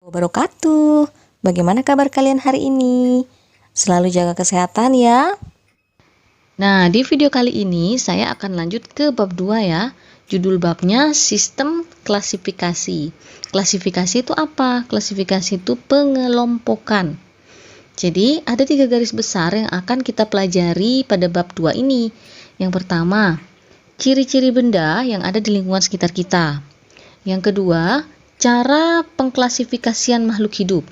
Wabarakatuh. Bagaimana kabar kalian hari ini? Selalu jaga kesehatan ya. Nah, di video kali ini saya akan lanjut ke bab 2 ya. Judul babnya sistem klasifikasi. Klasifikasi itu apa? Klasifikasi itu pengelompokan. Jadi, ada 3 garis besar yang akan kita pelajari pada bab 2 ini. Yang pertama, ciri-ciri benda yang ada di lingkungan sekitar kita. Yang kedua, cara pengklasifikasian makhluk hidup.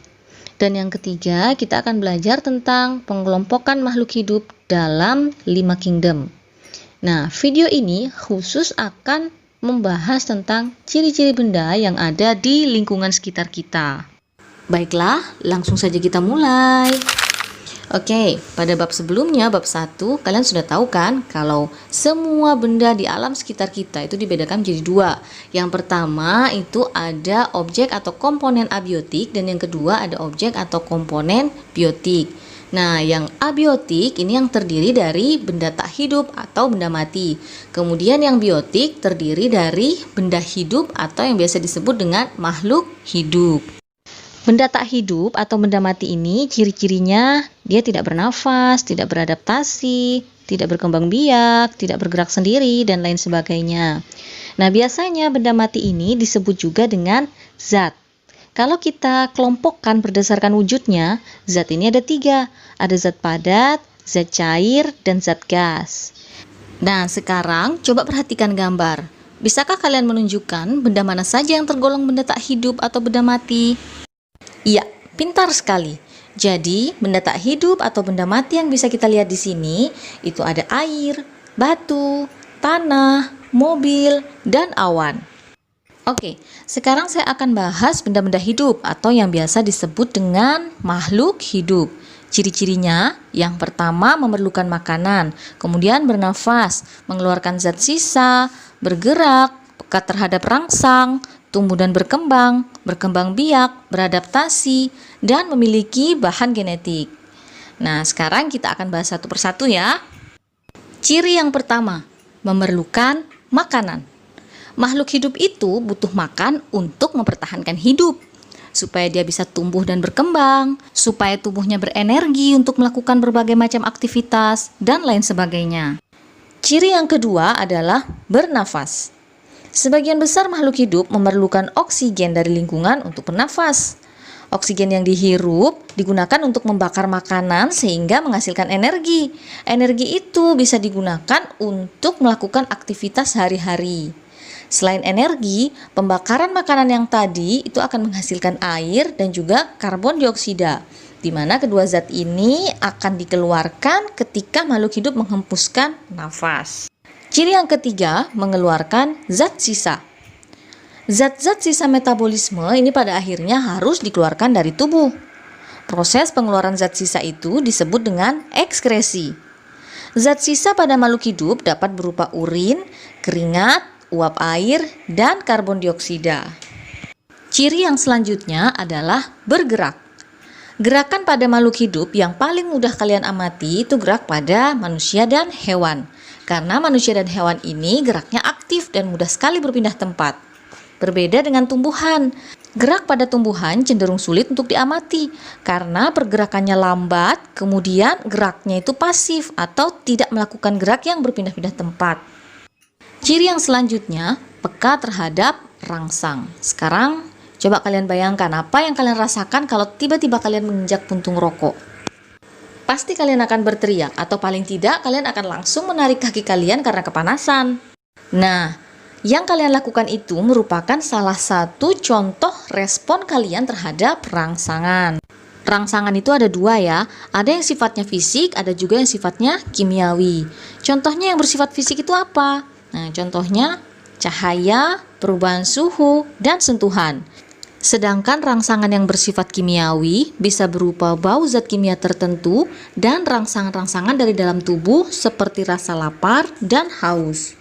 Dan yang ketiga, kita akan belajar tentang pengelompokan makhluk hidup dalam 5 kingdom. Nah, video ini khusus akan membahas tentang ciri-ciri benda yang ada di lingkungan sekitar kita. Baiklah, langsung saja kita mulai. Oke, pada bab sebelumnya, bab 1, kalian sudah tahu kan kalau semua benda di alam sekitar kita itu dibedakan menjadi 2. Yang pertama itu ada objek atau komponen abiotik, dan yang kedua ada objek atau komponen biotik. Nah, yang abiotik ini yang terdiri dari benda tak hidup atau benda mati. Kemudian yang biotik terdiri dari benda hidup atau yang biasa disebut dengan makhluk hidup. Benda tak hidup atau benda mati ini ciri-cirinya dia tidak bernafas, tidak beradaptasi, tidak berkembang biak, tidak bergerak sendiri, dan lain sebagainya. Nah, biasanya benda mati ini disebut juga dengan zat. Kalau kita kelompokkan berdasarkan wujudnya, zat ini ada 3. Ada zat padat, zat cair, dan zat gas. Nah, sekarang coba perhatikan gambar. Bisakah kalian menunjukkan benda mana saja yang tergolong benda tak hidup atau benda mati? Iya, pintar sekali. Jadi, benda tak hidup atau benda mati yang bisa kita lihat di sini itu ada air, batu, tanah, mobil, dan awan. Oke, sekarang saya akan bahas benda-benda hidup atau yang biasa disebut dengan makhluk hidup. Ciri-cirinya, yang pertama memerlukan makanan, kemudian bernafas, mengeluarkan zat sisa, bergerak, peka terhadap rangsang, tumbuh dan berkembang biak, beradaptasi, dan memiliki bahan genetik. Nah, sekarang kita akan bahas satu persatu ya. Ciri yang pertama, memerlukan makanan. Makhluk hidup itu butuh makan untuk mempertahankan hidup, supaya dia bisa tumbuh dan berkembang, supaya tubuhnya berenergi untuk melakukan berbagai macam aktivitas, dan lain sebagainya. Ciri yang kedua adalah bernafas. Sebagian besar makhluk hidup memerlukan oksigen dari lingkungan untuk bernafas. Oksigen yang dihirup digunakan untuk membakar makanan sehingga menghasilkan energi. Energi itu bisa digunakan untuk melakukan aktivitas sehari-hari. Selain energi, pembakaran makanan yang tadi itu akan menghasilkan air dan juga karbon dioksida, di mana kedua zat ini akan dikeluarkan ketika makhluk hidup menghembuskan nafas. Ciri yang ketiga, mengeluarkan zat sisa. Zat-zat sisa metabolisme ini pada akhirnya harus dikeluarkan dari tubuh. Proses pengeluaran zat sisa itu disebut dengan ekskresi. Zat sisa pada makhluk hidup dapat berupa urin, keringat, uap air, dan karbon dioksida. Ciri yang selanjutnya adalah bergerak. Gerakan pada makhluk hidup yang paling mudah kalian amati itu gerak pada manusia dan hewan. Karena manusia dan hewan ini geraknya aktif dan mudah sekali berpindah tempat. Berbeda dengan tumbuhan. Gerak pada tumbuhan cenderung sulit untuk diamati karena pergerakannya lambat, kemudian geraknya itu pasif atau tidak melakukan gerak yang berpindah-pindah tempat. Ciri yang selanjutnya, peka terhadap rangsang. Sekarang coba kalian bayangkan apa yang kalian rasakan kalau tiba-tiba kalian menginjak puntung rokok. Pasti kalian akan berteriak atau paling tidak kalian akan langsung menarik kaki kalian karena kepanasan. Nah, yang kalian lakukan itu merupakan salah satu contoh respon kalian terhadap rangsangan. Rangsangan itu ada 2 ya, ada yang sifatnya fisik, ada juga yang sifatnya kimiawi. Contohnya yang bersifat fisik itu apa? Nah, contohnya cahaya, perubahan suhu, dan sentuhan. Sedangkan rangsangan yang bersifat kimiawi bisa berupa bau zat kimia tertentu dan rangsangan-rangsangan dari dalam tubuh seperti rasa lapar dan haus.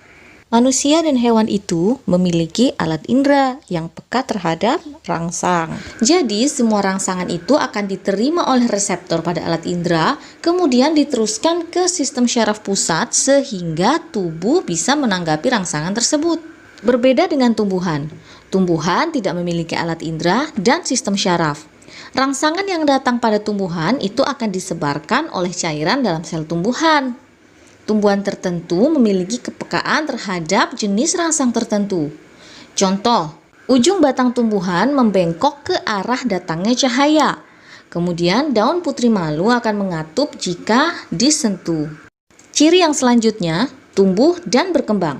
Manusia dan hewan itu memiliki alat indera yang peka terhadap rangsang. Jadi semua rangsangan itu akan diterima oleh reseptor pada alat indera, kemudian diteruskan ke sistem syaraf pusat sehingga tubuh bisa menanggapi rangsangan tersebut. Berbeda dengan tumbuhan. Tumbuhan tidak memiliki alat indera dan sistem syaraf. Rangsangan yang datang pada tumbuhan itu akan disebarkan oleh cairan dalam sel tumbuhan. Tumbuhan tertentu memiliki kepekaan terhadap jenis rangsang tertentu. Contoh, ujung batang tumbuhan membengkok ke arah datangnya cahaya. Kemudian daun putri malu akan mengatup jika disentuh. Ciri yang selanjutnya, tumbuh dan berkembang.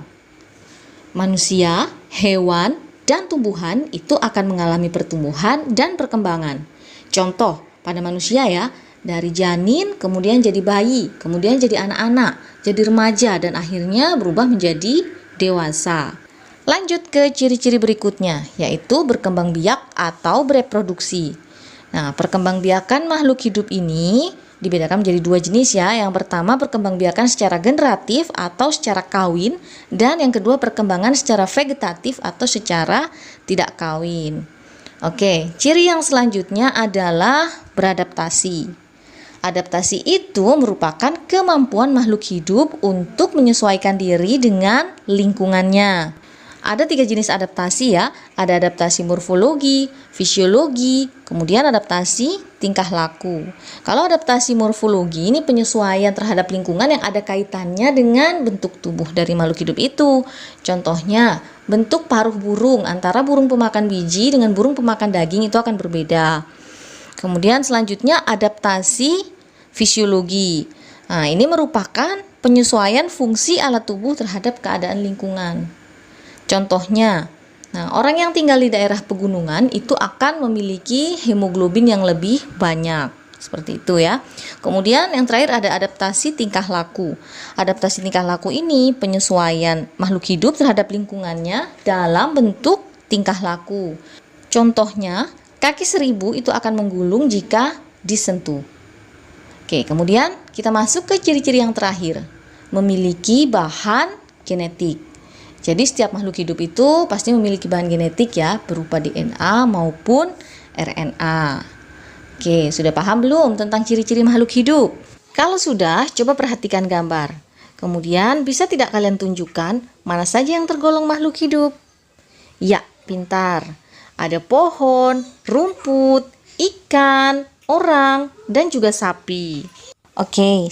Manusia, hewan, dan tumbuhan itu akan mengalami pertumbuhan dan perkembangan. Contoh, pada manusia ya, dari janin kemudian jadi bayi, kemudian jadi anak-anak, jadi remaja, dan akhirnya berubah menjadi dewasa. Lanjut ke ciri-ciri berikutnya, yaitu berkembang biak atau bereproduksi. Nah, perkembangbiakan makhluk hidup ini dibedakan menjadi dua jenis ya. Yang pertama perkembangbiakan secara generatif atau secara kawin, dan yang kedua perkembangan secara vegetatif atau secara tidak kawin. Oke, ciri yang selanjutnya adalah beradaptasi. Adaptasi itu merupakan kemampuan makhluk hidup untuk menyesuaikan diri dengan lingkungannya. Ada 3 jenis adaptasi ya, ada adaptasi morfologi, fisiologi, kemudian adaptasi tingkah laku. Kalau adaptasi morfologi ini penyesuaian terhadap lingkungan yang ada kaitannya dengan bentuk tubuh dari makhluk hidup itu. Contohnya, bentuk paruh burung antara burung pemakan biji dengan burung pemakan daging itu akan berbeda. Kemudian selanjutnya adaptasi fisiologi. Nah, ini merupakan penyesuaian fungsi alat tubuh terhadap keadaan lingkungan. Contohnya, orang yang tinggal di daerah pegunungan itu akan memiliki hemoglobin yang lebih banyak. Seperti itu ya. Kemudian yang terakhir ada adaptasi tingkah laku. Adaptasi tingkah laku ini penyesuaian makhluk hidup terhadap lingkungannya dalam bentuk tingkah laku. Contohnya, kaki 1000 itu akan menggulung jika disentuh. Oke, kemudian kita masuk ke ciri-ciri yang terakhir. Memiliki bahan genetik. Jadi setiap makhluk hidup itu pasti memiliki bahan genetik ya, berupa DNA maupun RNA. Oke, sudah paham belum tentang ciri-ciri makhluk hidup? Kalau sudah, coba perhatikan gambar. Kemudian bisa tidak kalian tunjukkan mana saja yang tergolong makhluk hidup? Ya, pintar. Ada pohon, rumput, ikan, orang, dan juga sapi. Oke,